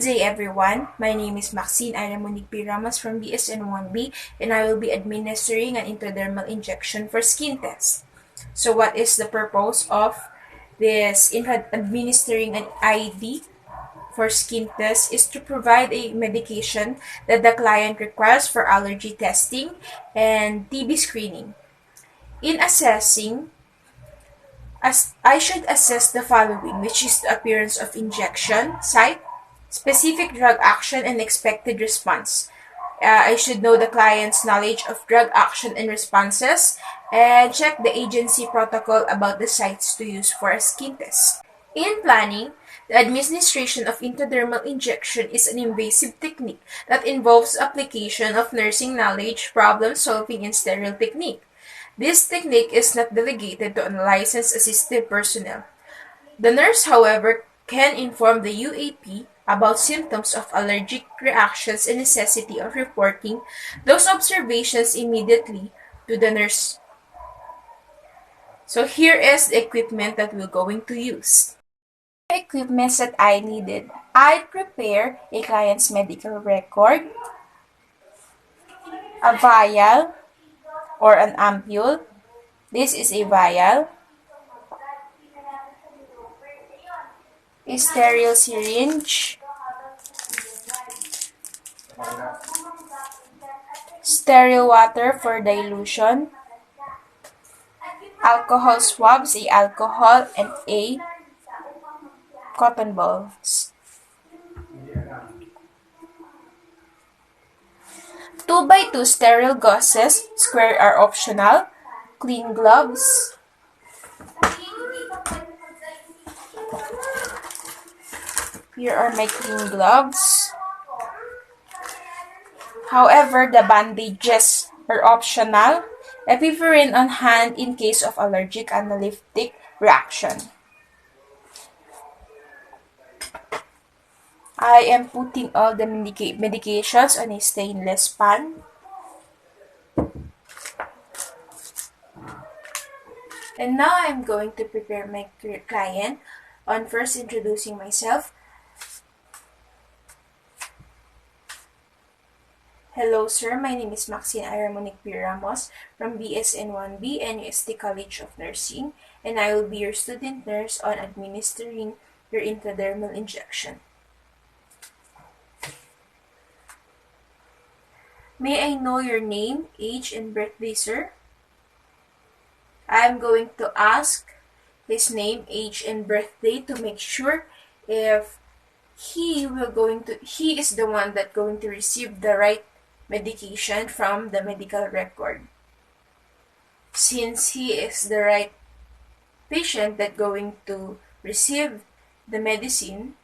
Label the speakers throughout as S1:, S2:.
S1: day everyone, my name is Maxine Monique P. Ramos from BSN1B and I will be administering an intradermal injection for skin test. So what is the purpose of this administering an ID for skin test is to provide a medication that the client requires for allergy testing and TB screening. In assessing, I should assess the following, which is the appearance of injection site, specific drug action, and expected response. I should know the client's knowledge of drug action and responses, and check the agency protocol about the sites to use for a skin test. In planning, the administration of intradermal injection is an invasive technique that involves application of nursing knowledge, problem-solving, and sterile technique. This technique is not delegated to unlicensed assistive personnel. The nurse, however, can inform the UAP about symptoms of allergic reactions and necessity of reporting those observations immediately to the nurse. So here is the equipment that we're going to use. The equipment that I needed. I prepare a client's medical record, a vial or an ampule. This is a vial, a sterile syringe, sterile water for dilution, alcohol swabs, a alcohol, and a cotton balls. 2x2 sterile gauzes, square are optional, clean gloves, here are my clean gloves. However, the bandages are optional. Epiphrin on hand in case of allergic anaphylactic reaction. I am putting all the medications on a stainless pan. And now I'm going to prepare my client on first introducing myself. Hello sir, my name is Maxine Monique P. Ramos from BSN1B and UST College of Nursing, and I will be your student nurse on administering your intradermal injection. May I know your name, age, and birthday, sir? I am going to ask his name, age, and birthday to make sure if he is the one that going to receive the right medication from the medical record. Since he is the right patient that going to receive the medicine,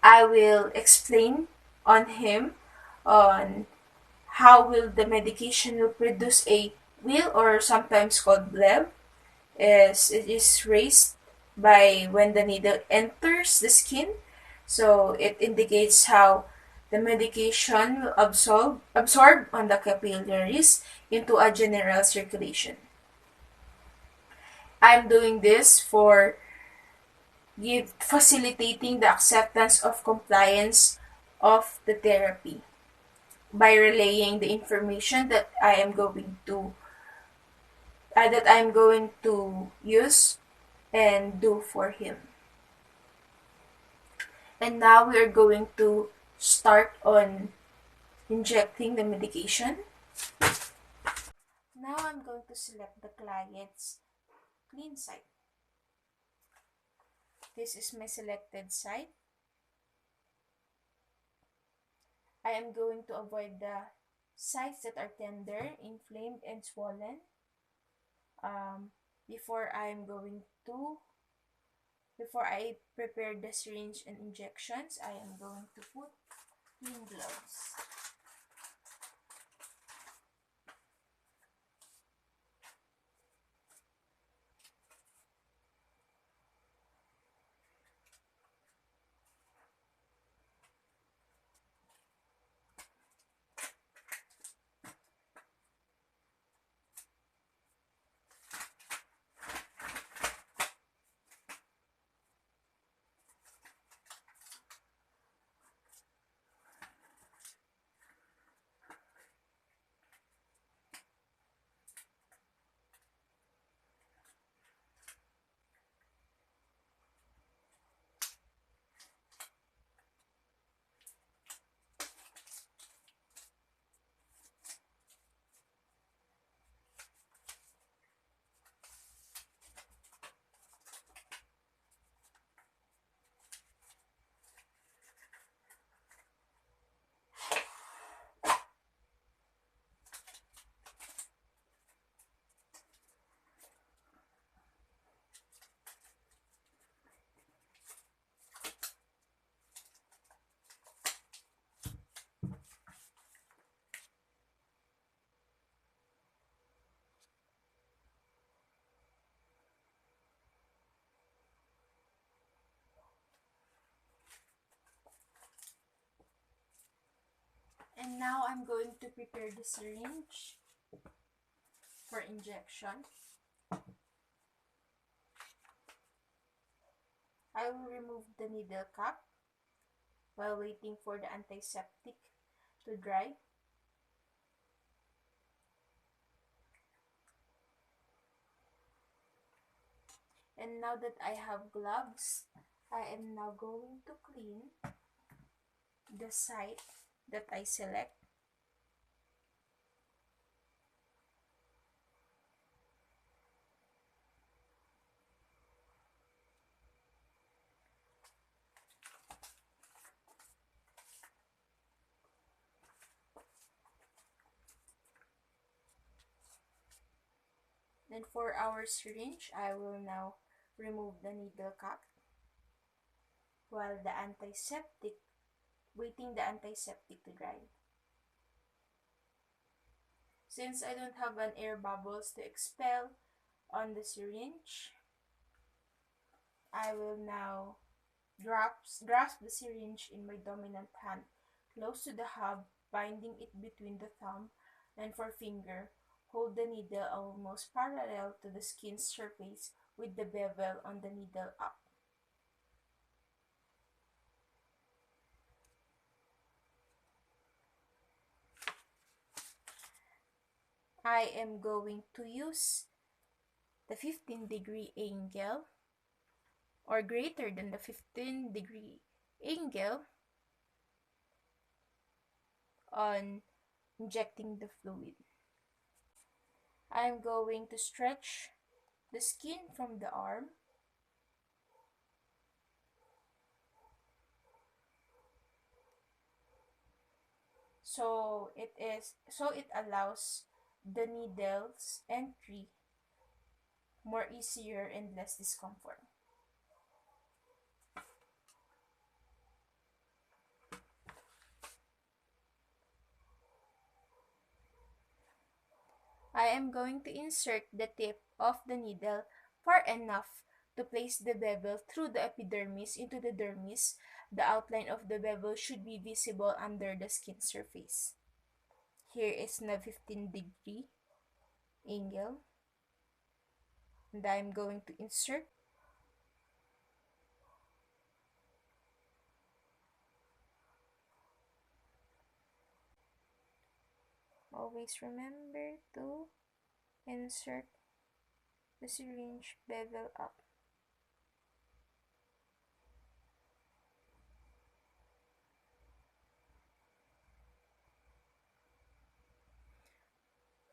S1: I will explain on him on how will the medication will produce a wheal, or sometimes called bleb, as it is raised by when the needle enters the skin. So it indicates how the medication will absorb on the capillaries into a general circulation. I'm doing this for facilitating the acceptance of compliance of the therapy by relaying the information that I am going to use and do for him. And now we are going to start on injecting the medication. Now I'm going to select the client's clean site. This is my selected site. I am going to avoid the sites that are tender, inflamed, and swollen. Before I prepare the syringe and injections, I am going to put clean gloves. now I'm going to prepare the syringe for injection. I will remove the needle cap while waiting for the antiseptic to dry. And now that I have gloves, I am now going to clean the site that I select. And for our syringe, I will now remove the needle cap while waiting the antiseptic to dry. Since I don't have an air bubbles to expel on the syringe, I will now grasp the syringe in my dominant hand, close to the hub, binding it between the thumb and forefinger. Hold the needle almost parallel to the skin surface with the bevel on the needle up. I am going to use the 15-degree angle or greater than the 15-degree angle on injecting the fluid. I am going to stretch the skin from the arm so it allows the needle's entry more easier and less discomfort. I am going to insert the tip of the needle far enough to place the bevel through the epidermis into the dermis. The outline of the bevel should be visible under the skin surface. Here is the 15-degree angle. And I'm going to insert. Always remember to insert the syringe bevel up.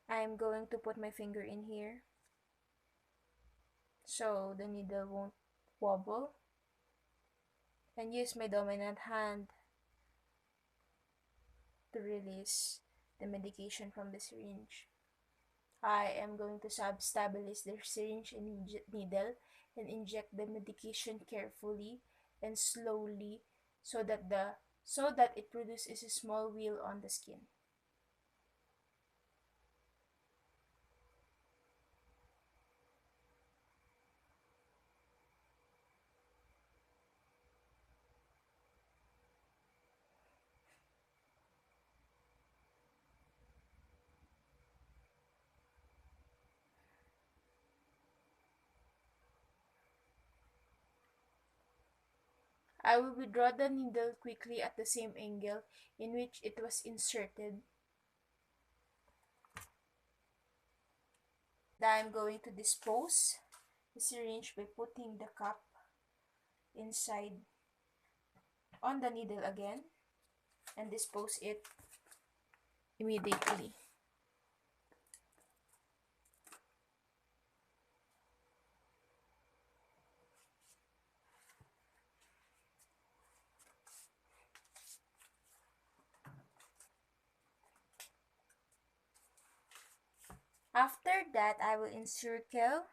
S1: I am going to put my finger in here so the needle won't wobble, and use my dominant hand to release the medication from the syringe. I am going to stabilize the syringe and needle and inject the medication carefully and slowly so that it produces a small wheal on the skin. I will withdraw the needle quickly at the same angle in which it was inserted. Now I'm going to dispose the syringe by putting the cap inside on the needle again and dispose it immediately. After that, I will encircle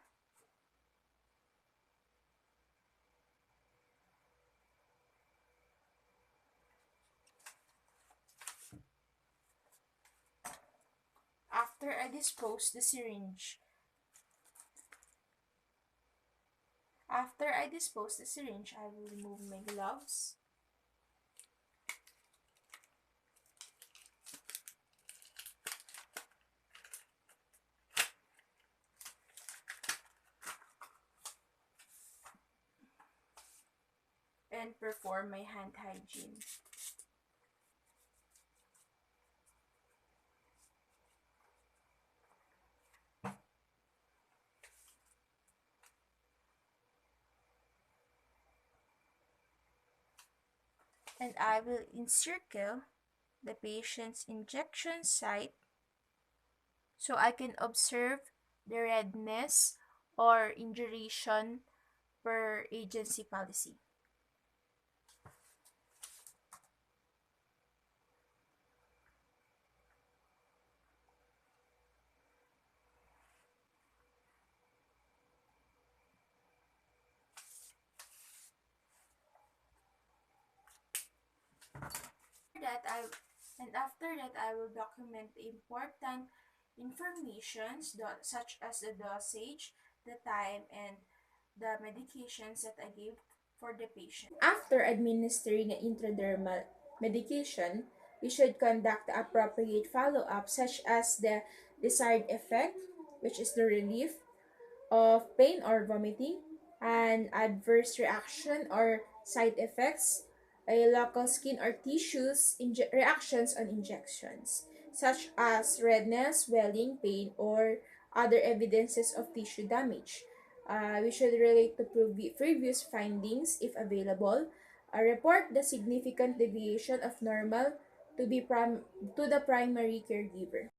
S1: after I dispose the syringe. After I dispose the syringe, I will remove my gloves. and perform my hand hygiene. And I will encircle the patient's injection site so I can observe the redness or induration per agency policy. That I After that I will document the important informations such as the dosage, the time, and the medications that I gave for the patient. After administering an intradermal medication, we should conduct the appropriate follow-up such as the desired effect, which is the relief of pain or vomiting, an adverse reaction or side effects, a local skin or tissues reactions on injections, such as redness, swelling, pain, or other evidences of tissue damage. We should relate to previous findings if available. Report the significant deviation of normal to the primary caregiver.